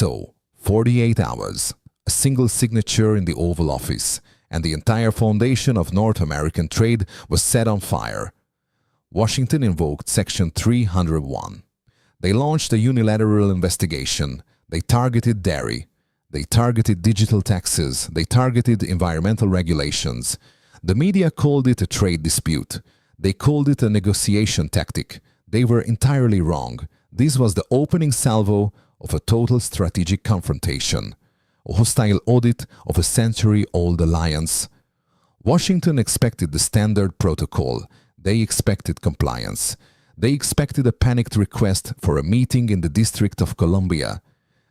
So, 48 hours, a single signature in the Oval Office, and the entire foundation of North American trade was set on fire. Washington invoked Section 301. They launched a unilateral investigation. They targeted dairy. They targeted digital taxes. They targeted environmental regulations. The media called it a trade dispute. They called it a negotiation tactic. They were entirely wrong. This was the opening salvo of a total strategic confrontation, a hostile audit of a century-old alliance. Washington expected the standard protocol. They expected compliance. They expected a panicked request for a meeting in the District of Columbia.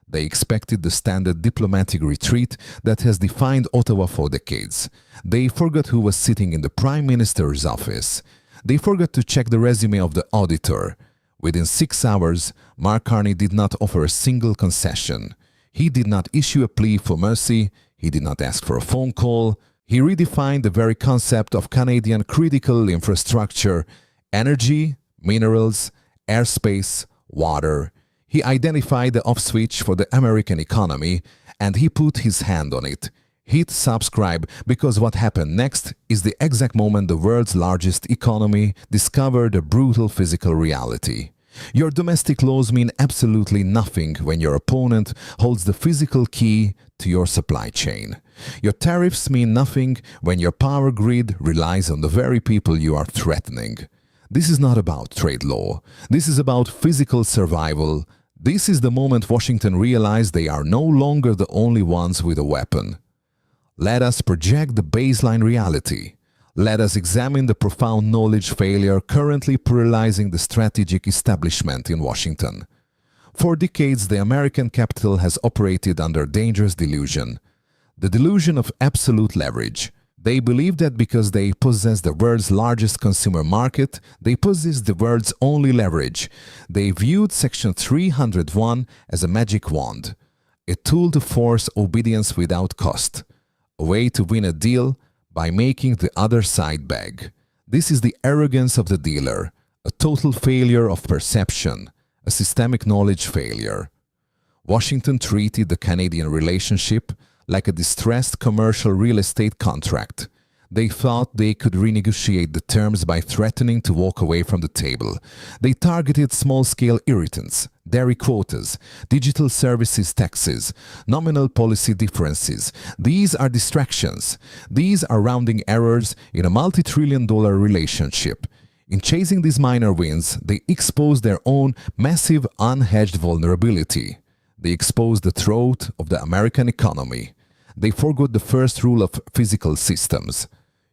They expected the standard diplomatic retreat that has defined Ottawa for decades. They forgot who was sitting in the Prime Minister's office. They forgot to check the resume of the auditor. Within 6 hours, Mark Carney did not offer a single concession. He did not issue a plea for mercy. He did not ask for a phone call. He redefined the very concept of Canadian critical infrastructure: energy, minerals, airspace, water. He identified the off switch for the American economy, and he put his hand on it. Hit subscribe, because what happened next is the exact moment the world's largest economy discovered a brutal physical reality. Your domestic laws mean absolutely nothing when your opponent holds the physical key to your supply chain. Your tariffs mean nothing when your power grid relies on the very people you are threatening. This is not about trade law. This is about physical survival. This is the moment Washington realized they are no longer the only ones with a weapon. Let us project the baseline reality. Let us examine the profound knowledge failure currently paralyzing the strategic establishment in Washington. For decades, the American capital has operated under a dangerous delusion. The delusion of absolute leverage. They believe that because they possess the world's largest consumer market, they possess the world's only leverage. They viewed Section 301 as a magic wand, a tool to force obedience without cost, a way to win a deal by making the other side beg. This is the arrogance of the dealer, a total failure of perception, a systemic knowledge failure. Washington treated the Canadian relationship like a distressed commercial real estate contract. They thought they could renegotiate the terms by threatening to walk away from the table. They targeted small-scale irritants, dairy quotas, digital services taxes, nominal policy differences. These are distractions. These are rounding errors in a multi-trillion-dollar relationship. In chasing these minor wins, they exposed their own massive unhedged vulnerability. They exposed the throat of the American economy. They forgot the first rule of physical systems.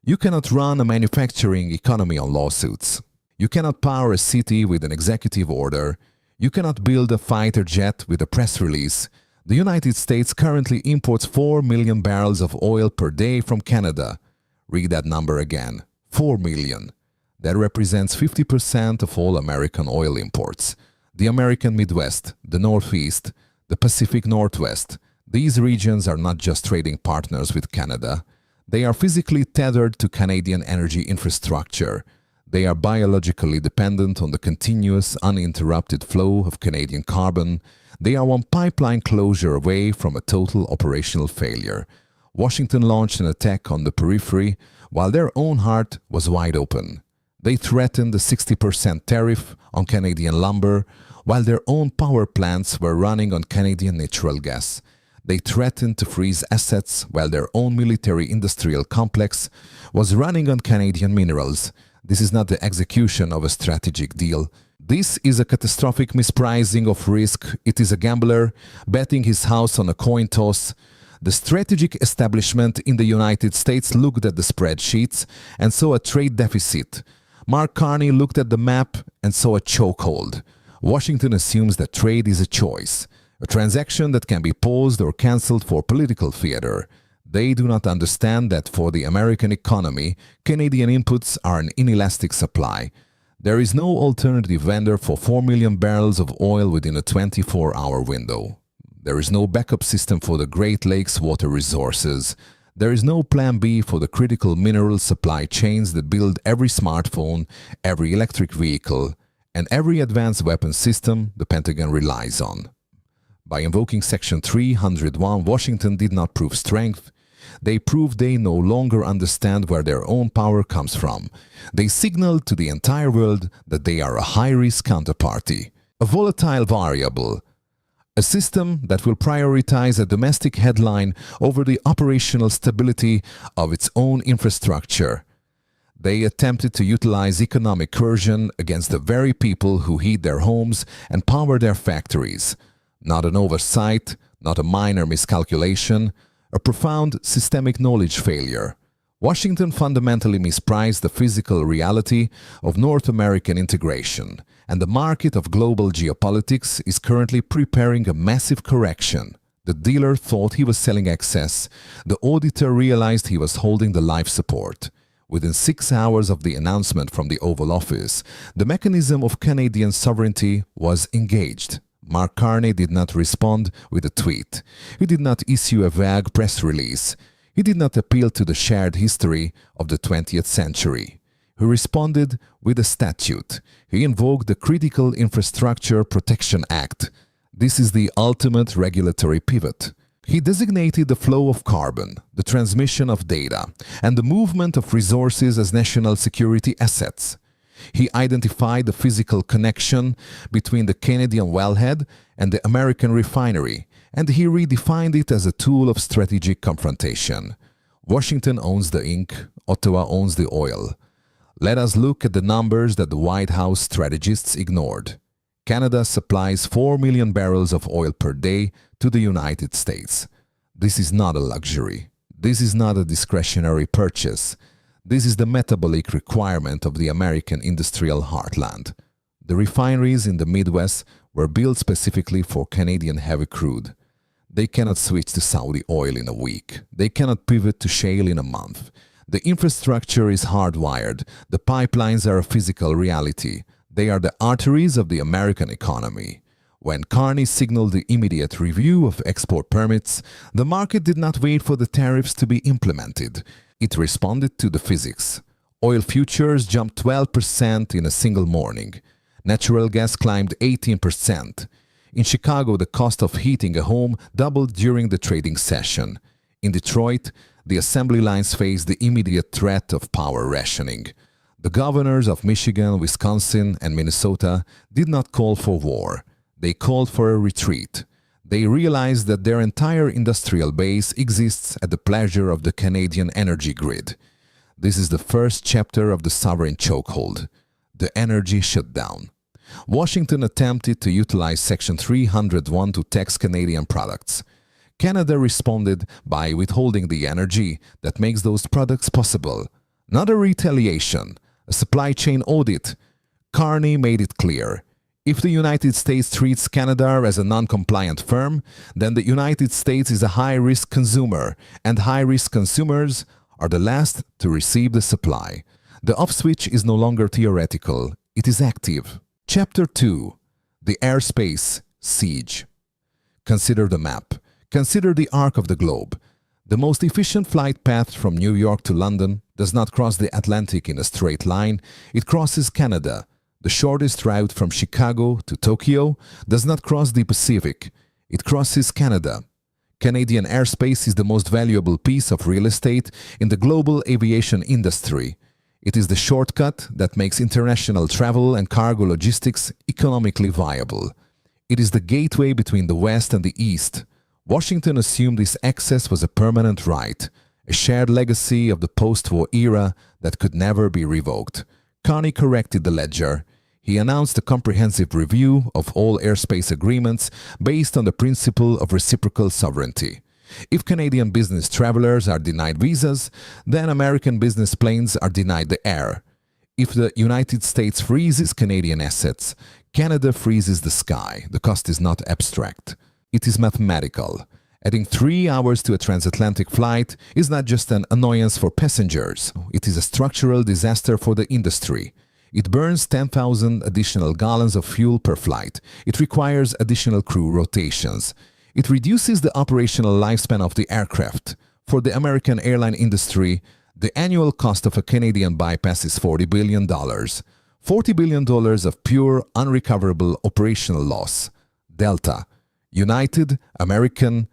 You cannot run a manufacturing economy on lawsuits. You cannot power a city with an executive order. You cannot build a fighter jet with a press release. The United States currently imports 4 million barrels of oil per day from Canada. Read that number again. 4 million. That represents 50% of all American oil imports. The American Midwest, the Northeast, the Pacific Northwest. These regions are not just trading partners with Canada. They are physically tethered to Canadian energy infrastructure. They are biologically dependent on the continuous, uninterrupted flow of Canadian carbon. They are one pipeline closure away from a total operational failure. Washington launched an attack on the periphery while their own heart was wide open. They threatened a 60% tariff on Canadian lumber while their own power plants were running on Canadian natural gas. They threatened to freeze assets while their own military-industrial complex was running on Canadian minerals. This is not the execution of a strategic deal. This is a catastrophic mispricing of risk. It is a gambler betting his house on a coin toss. The strategic establishment in the United States looked at the spreadsheets and saw a trade deficit. Mark Carney looked at the map and saw a chokehold. Washington assumes that trade is a choice, a transaction that can be paused or cancelled for political theater. They do not understand that for the American economy, Canadian inputs are an inelastic supply. There is no alternative vendor for 4 million barrels of oil within a 24-hour window. There is no backup system for the Great Lakes water resources. There is no plan B for the critical mineral supply chains that build every smartphone, every electric vehicle, and every advanced weapon system the Pentagon relies on. By invoking Section 301, Washington did not prove strength. They proved they no longer understand where their own power comes from. They signaled to the entire world that they are a high-risk counterparty, a volatile variable, a system that will prioritize a domestic headline over the operational stability of its own infrastructure. They attempted to utilize economic coercion against the very people who heat their homes and power their factories. Not an oversight, not a minor miscalculation, a profound systemic knowledge failure. Washington fundamentally mispriced the physical reality of North American integration, and the market of global geopolitics is currently preparing a massive correction. The dealer thought he was selling excess. The auditor realized he was holding the life support. Within 6 hours of the announcement from the Oval Office, the mechanism of Canadian sovereignty was engaged. Mark Carney did not respond with a tweet. He did not issue a vague press release. He did not appeal to the shared history of the 20th century. He responded with a statute. He invoked the Critical Infrastructure Protection Act. This is the ultimate regulatory pivot. He designated the flow of carbon, the transmission of data, and the movement of resources as national security assets. He identified the physical connection between the Canadian wellhead and the American refinery, and he redefined it as a tool of strategic confrontation. Washington owns the ink, Ottawa owns the oil. Let us look at the numbers that the White House strategists ignored. Canada supplies 4 million barrels of oil per day to the United States. This is not a luxury. This is not a discretionary purchase. This is the metabolic requirement of the American industrial heartland. The refineries in the Midwest were built specifically for Canadian heavy crude. They cannot switch to Saudi oil in a week. They cannot pivot to shale in a month. The infrastructure is hardwired. The pipelines are a physical reality. They are the arteries of the American economy. When Carney signaled the immediate review of export permits, the market did not wait for the tariffs to be implemented. It responded to the physics. Oil futures jumped 12% in a single morning. Natural gas climbed 18%. In Chicago, the cost of heating a home doubled during the trading session. In Detroit, the assembly lines faced the immediate threat of power rationing. The governors of Michigan, Wisconsin, and Minnesota did not call for war. They called for a retreat. They realized that their entire industrial base exists at the pleasure of the Canadian energy grid. This is the first chapter of the sovereign chokehold, the energy shutdown. Washington attempted to utilize Section 301 to tax Canadian products. Canada responded by withholding the energy that makes those products possible. Not a retaliation, a supply chain audit. Carney made it clear. If the United States treats Canada as a non-compliant firm, then the United States is a high-risk consumer, and high-risk consumers are the last to receive the supply. The off switch is no longer theoretical, it is active. Chapter 2. The Airspace Siege. Consider the map. Consider the arc of the globe. The most efficient flight path from New York to London does not cross the Atlantic in a straight line, it crosses Canada. The shortest route from Chicago to Tokyo does not cross the Pacific, it crosses Canada. Canadian airspace is the most valuable piece of real estate in the global aviation industry. It is the shortcut that makes international travel and cargo logistics economically viable. It is the gateway between the West and the East. Washington assumed this access was a permanent right, a shared legacy of the post-war era that could never be revoked. Carney corrected the ledger. He announced a comprehensive review of all airspace agreements based on the principle of reciprocal sovereignty. If Canadian business travelers are denied visas, then American business planes are denied the air. If the United States freezes Canadian assets, Canada freezes the sky. The cost is not abstract. It is mathematical. Adding 3 hours to a transatlantic flight is not just an annoyance for passengers. It is a structural disaster for the industry. It burns 10,000 additional gallons of fuel per flight. It requires additional crew rotations. It reduces the operational lifespan of the aircraft. For the American airline industry, the annual cost of a Canadian bypass is $40 billion. $40 billion of pure, unrecoverable operational loss. Delta. United, American.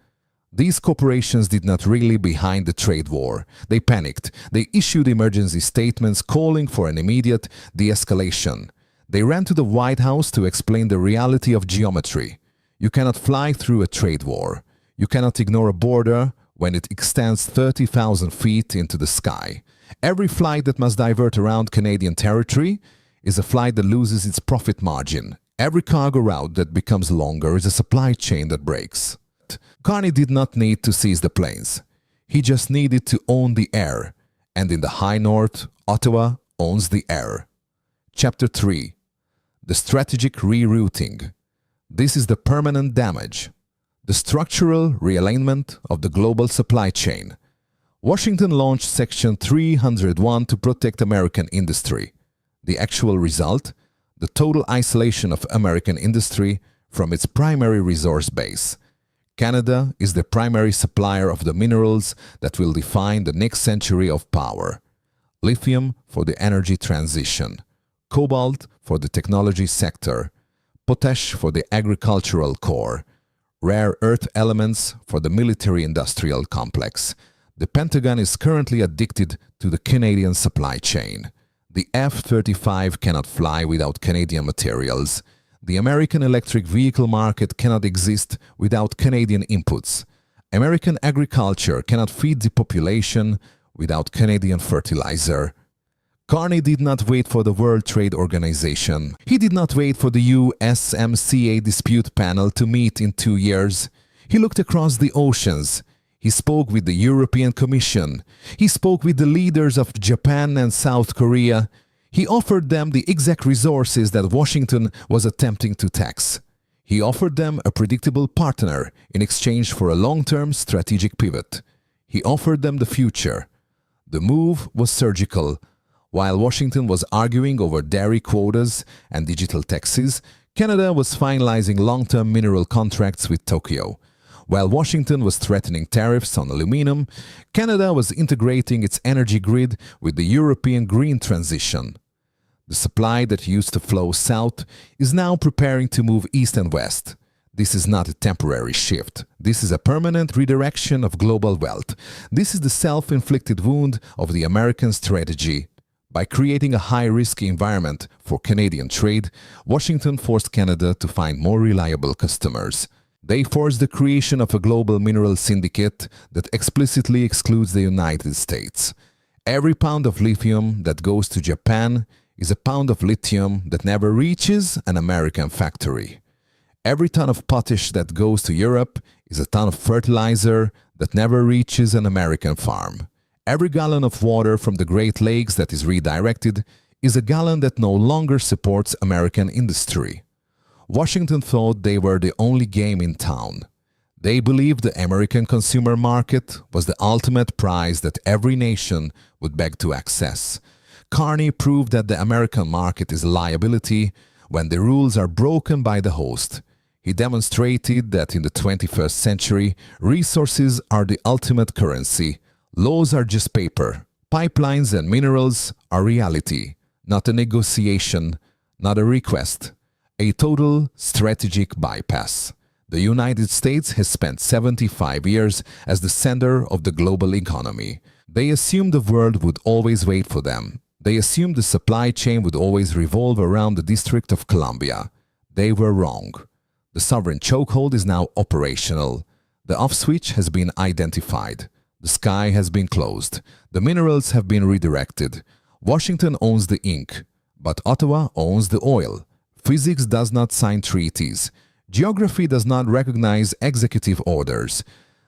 These corporations did not rally behind the trade war. They panicked. They issued emergency statements calling for an immediate de-escalation. They ran to the White House to explain the reality of geometry. You cannot fly through a trade war. You cannot ignore a border when it extends 30,000 feet into the sky. Every flight that must divert around Canadian territory is a flight that loses its profit margin. Every cargo route that becomes longer is a supply chain that breaks. Carney did not need to seize the planes. He just needed to own the air. And in the high north, Ottawa owns the air. Chapter 3. The strategic rerouting. This is the permanent damage. The structural realignment of the global supply chain. Washington launched Section 301 to protect American industry. The actual result? The total isolation of American industry from its primary resource base. Canada is the primary supplier of the minerals that will define the next century of power. Lithium for the energy transition, cobalt for the technology sector, potash for the agricultural core, rare earth elements for the military-industrial complex. The Pentagon is currently addicted to the Canadian supply chain. The F-35 cannot fly without Canadian materials. The American electric vehicle market cannot exist without Canadian inputs. American agriculture cannot feed the population without Canadian fertilizer. Carney did not wait for the World Trade Organization. He did not wait for the USMCA dispute panel to meet in 2 years. He looked across the oceans. He spoke with the European Commission. He spoke with the leaders of Japan and South Korea. He offered them the exact resources that Washington was attempting to tax. He offered them a predictable partner in exchange for a long-term strategic pivot. He offered them the future. The move was surgical. While Washington was arguing over dairy quotas and digital taxes, Canada was finalizing long-term mineral contracts with Tokyo. While Washington was threatening tariffs on aluminum, Canada was integrating its energy grid with the European green transition. The supply that used to flow south is now preparing to move east and west. This is not a temporary shift. This is a permanent redirection of global wealth. This is the self-inflicted wound of the American strategy. By creating a high-risk environment for Canadian trade, Washington forced Canada to find more reliable customers. They forced the creation of a global mineral syndicate that explicitly excludes the United States. Every pound of lithium that goes to Japan is a pound of lithium that never reaches an American factory. Every ton of potash that goes to Europe is a ton of fertilizer that never reaches an American farm. Every gallon of water from the Great Lakes that is redirected is a gallon that no longer supports American industry. Washington thought they were the only game in town. They believed the American consumer market was the ultimate prize that every nation would beg to access. Carney proved that the American market is a liability when the rules are broken by the host. He demonstrated that in the 21st century, resources are the ultimate currency. Laws are just paper. Pipelines and minerals are reality, not a negotiation, not a request. A total strategic bypass. The United States has spent 75 years as the center of the global economy. They assumed the world would always wait for them. They assumed the supply chain would always revolve around the District of Columbia. They were wrong. The sovereign chokehold is now operational. The off switch has been identified. The sky has been closed. The minerals have been redirected. Washington owns the ink, but Ottawa owns the oil. Physics does not sign treaties. Geography does not recognize executive orders.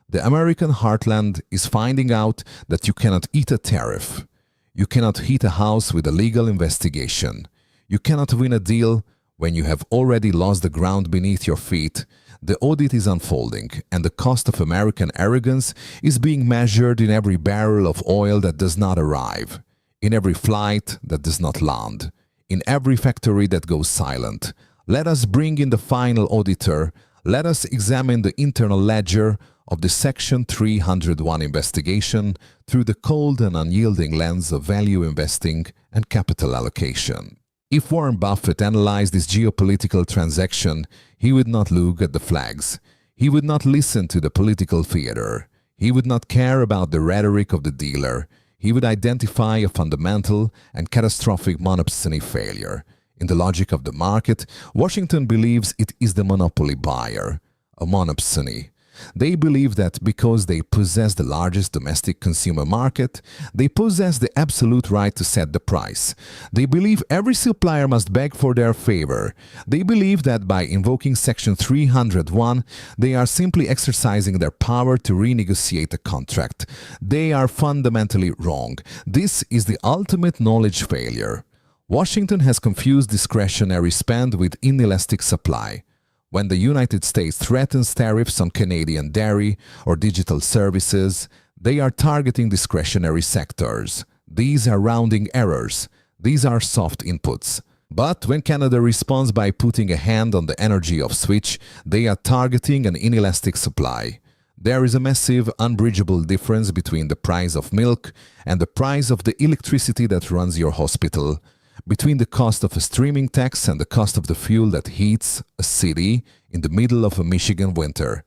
The American heartland is finding out that you cannot eat a tariff. You cannot heat a house with a legal investigation. You cannot win a deal when you have already lost the ground beneath your feet. The audit is unfolding, and the cost of American arrogance is being measured in every barrel of oil that does not arrive, in every flight that does not land, in every factory that goes silent. Let us bring in the final auditor. Let us examine the internal ledger of the Section 301 investigation through the cold and unyielding lens of value investing and capital allocation. If Warren Buffett analyzed this geopolitical transaction, he would not look at the flags. He would not listen to the political theater. He would not care about the rhetoric of the dealer. He would identify a fundamental and catastrophic monopsony failure. In the logic of the market, Washington believes it is the monopoly buyer, a monopsony. They believe that because they possess the largest domestic consumer market, they possess the absolute right to set the price. They believe every supplier must beg for their favor. They believe that by invoking Section 301, they are simply exercising their power to renegotiate a contract. They are fundamentally wrong. This is the ultimate knowledge failure. Washington has confused discretionary spend with inelastic supply. When the United States threatens tariffs on Canadian dairy or digital services, they are targeting discretionary sectors. These are rounding errors. These are soft inputs. But when Canada responds by putting a hand on the energy of switch, they are targeting an inelastic supply. There is a massive, unbridgeable difference between the price of milk and the price of the electricity that runs your hospital, between the cost of a streaming tax and the cost of the fuel that heats a city in the middle of a Michigan winter.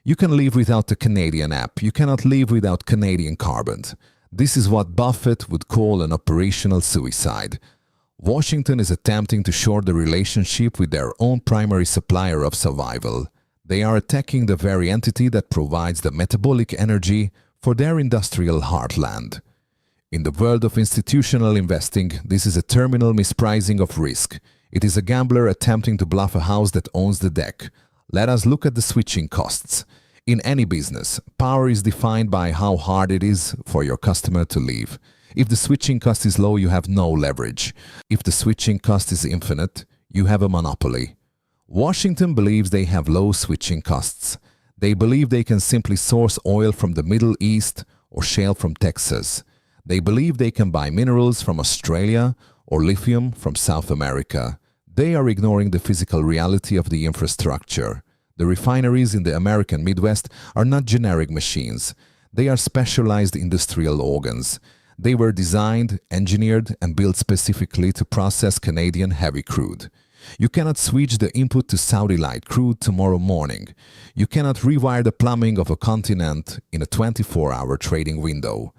You can live without the Canadian app. You cannot live without Canadian carbon. This is what Buffett would call an operational suicide. Washington is attempting to short the relationship with their own primary supplier of survival. They are attacking the very entity that provides the metabolic energy for their industrial heartland. In the world of institutional investing, this is a terminal mispricing of risk. It is a gambler attempting to bluff a house that owns the deck. Let us look at the switching costs. In any business, power is defined by how hard it is for your customer to leave. If the switching cost is low, you have no leverage. If the switching cost is infinite, you have a monopoly. Washington believes they have low switching costs. They believe they can simply source oil from the Middle East or shale from Texas. They believe they can buy minerals from Australia or lithium from South America. They are ignoring the physical reality of the infrastructure. The refineries in the American Midwest are not generic machines. They are specialized industrial organs. They were designed, engineered, and built specifically to process Canadian heavy crude. You cannot switch the input to Saudi light crude tomorrow morning. You cannot rewire the plumbing of a continent in a 24-hour trading window.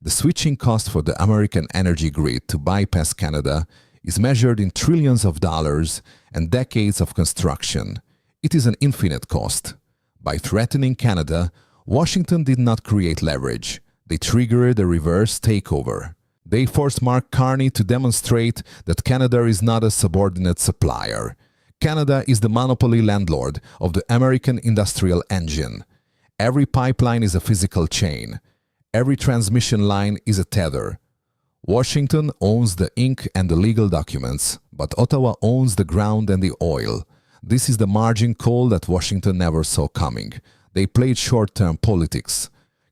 The switching cost for the American energy grid to bypass Canada is measured in trillions of dollars and decades of construction. It is an infinite cost. By threatening Canada, Washington did not create leverage. They triggered a reverse takeover. They forced Mark Carney to demonstrate that Canada is not a subordinate supplier. Canada is the monopoly landlord of the American industrial engine. Every pipeline is a physical chain. Every transmission line is a tether. Washington owns the ink and the legal documents, but Ottawa owns the ground and the oil. This is the margin call that Washington never saw coming. They played short-term politics.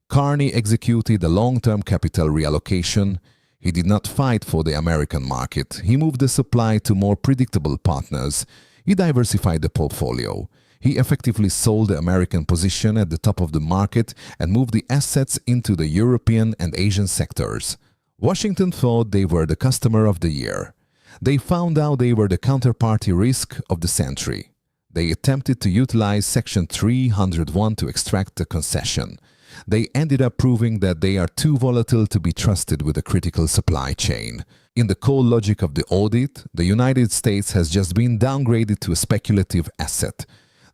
Carney executed a long-term capital reallocation. He did not fight for the American market. He moved the supply to more predictable partners. He diversified the portfolio. He effectively sold the American position at the top of the market and moved the assets into the European and Asian sectors. Washington thought they were the customer of the year. They found out they were the counterparty risk of the century. They attempted to utilize Section 301 to extract a concession. They ended up proving that they are too volatile to be trusted with a critical supply chain. In the cold logic of the audit, the United States has just been downgraded to a speculative asset.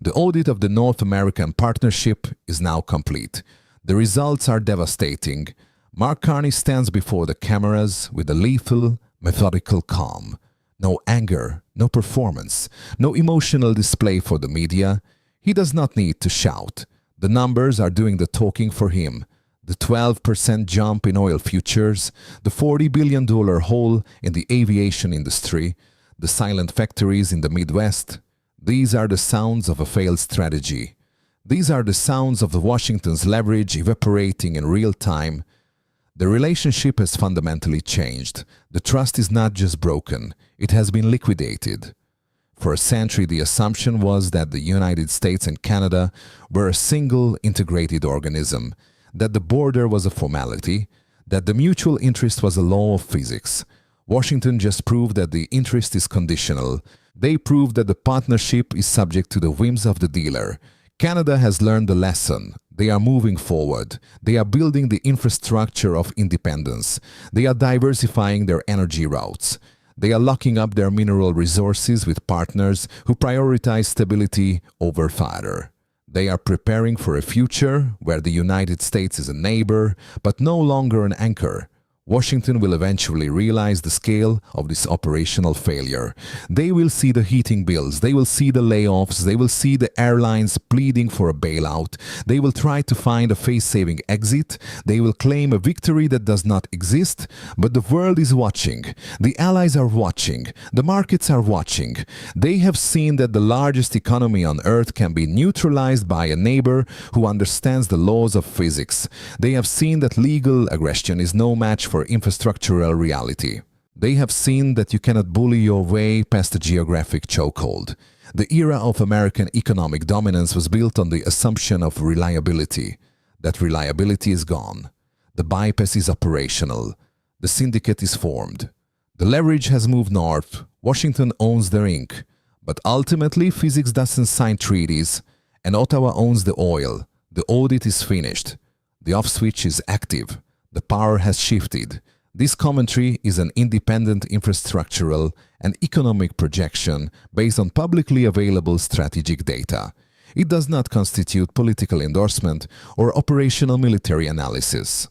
The audit of the North American partnership is now complete. The results are devastating. Mark Carney stands before the cameras with a lethal, methodical calm. No anger, no performance, no emotional display for the media. He does not need to shout. The numbers are doing the talking for him. The 12% jump in oil futures, the $40 billion hole in the aviation industry, the silent factories in the Midwest. These are the sounds of a failed strategy. These are the sounds of the Washington's leverage evaporating in real time. The relationship has fundamentally changed. The trust is not just broken, it has been liquidated. For a century, the assumption was that the United States and Canada were a single integrated organism, that the border was a formality, that the mutual interest was a law of physics. Washington just proved that the interest is conditional. They proved that the partnership is subject to the whims of the dealer. Canada has learned the lesson. They are moving forward. They are building the infrastructure of independence. They are diversifying their energy routes. They are locking up their mineral resources with partners who prioritize stability over fire. They are preparing for a future where the United States is a neighbor, but no longer an anchor. Washington will eventually realize the scale of this operational failure. They will see the heating bills, they will see the layoffs, they will see the airlines pleading for a bailout, they will try to find a face-saving exit, they will claim a victory that does not exist, but the world is watching, the allies are watching, the markets are watching. They have seen that the largest economy on earth can be neutralized by a neighbor who understands the laws of physics. They have seen that legal aggression is no match for infrastructural reality. They have seen that you cannot bully your way past a geographic chokehold. The era of American economic dominance was built on the assumption of reliability. That reliability is gone. The bypass is operational. The syndicate is formed. The leverage has moved north. Washington owns their ink. But ultimately, physics doesn't sign treaties, and Ottawa owns the oil. The audit is finished. The off switch is active. The power has shifted. This commentary is an independent infrastructural and economic projection based on publicly available strategic data. It does not constitute political endorsement or operational military analysis.